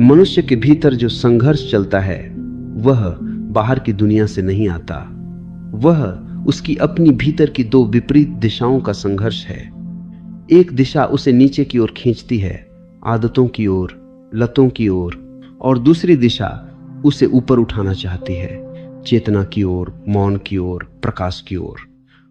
मनुष्य के भीतर जो संघर्ष चलता है वह बाहर की दुनिया से नहीं आता, वह उसकी अपनी भीतर की दो विपरीत दिशाओं का संघर्ष है। एक दिशा उसे नीचे की ओर खींचती है, आदतों की ओर, लतों की ओर, और दूसरी दिशा उसे ऊपर उठाना चाहती है, चेतना की ओर, मौन की ओर, प्रकाश की ओर।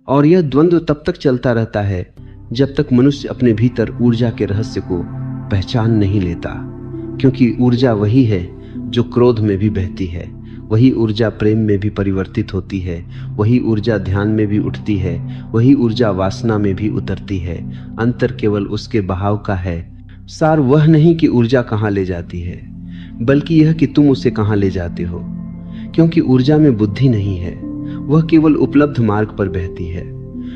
और यह द्वंद्व तब तक चलता रहता है जब तक मनुष्य अपने भीतर ऊर्जा के रहस्य को पहचान नहीं लेता, क्योंकि ऊर्जा वही है जो क्रोध में भी बहती है, वही ऊर्जा प्रेम में भी परिवर्तित होती है, वही ऊर्जा ध्यान में भी उठती है, वही ऊर्जा वासना में भी उतरती है। अंतर केवल उसके बहाव का है। सार वह नहीं कि ऊर्जा कहाँ ले जाती है, बल्कि यह कि तुम उसे कहाँ ले जाते हो, क्योंकि ऊर्जा में बुद्धि नहीं है, वह केवल उपलब्ध मार्ग पर बहती है।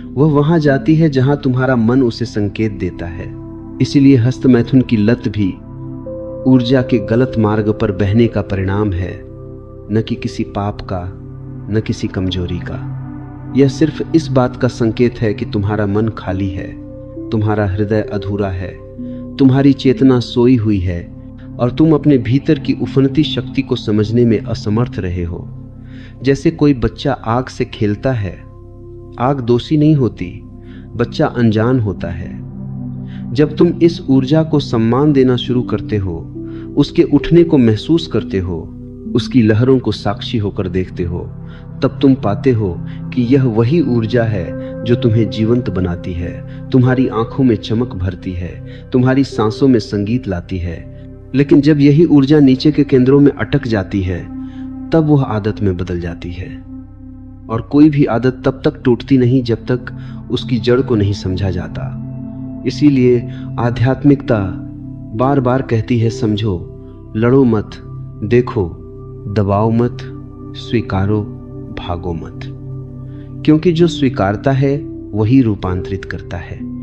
वह वहां जाती है जहां तुम्हारा मन उसे संकेत देता है। इसीलिए हस्त मैथुन की लत भी ऊर्जा के गलत मार्ग पर बहने का परिणाम है, न कि किसी पाप का, न किसी कमजोरी का। यह सिर्फ इस बात का संकेत है कि तुम्हारा मन खाली है, तुम्हारा हृदय अधूरा है, तुम्हारी चेतना सोई हुई है और तुम अपने भीतर की उफनती शक्ति को समझने में असमर्थ रहे हो। जैसे कोई बच्चा आग से खेलता है, आग दोषी नहीं होती, बच्चा अनजान होता है। जब तुम इस ऊर्जा को सम्मान देना शुरू करते हो, उसके उठने को महसूस करते हो, उसकी लहरों को साक्षी होकर देखते हो, तब तुम पाते हो कि यह वही ऊर्जा है जो तुम्हें जीवंत बनाती है, तुम्हारी आंखों में चमक भरती है, तुम्हारी सांसों में संगीत लाती है। लेकिन जब यही ऊर्जा नीचे के केंद्रों में अटक जाती है, तब वह आदत में बदल जाती है। और कोई भी आदत तब तक टूटती नहीं जब तक उसकी जड़ को नहीं समझा जाता। इसीलिए आध्यात्मिकता बार बार कहती है, समझो, लड़ो मत, देखो, दबाओ मत, स्वीकारो, भागो मत। क्योंकि जो स्वीकारता है वही रूपांतरित करता है।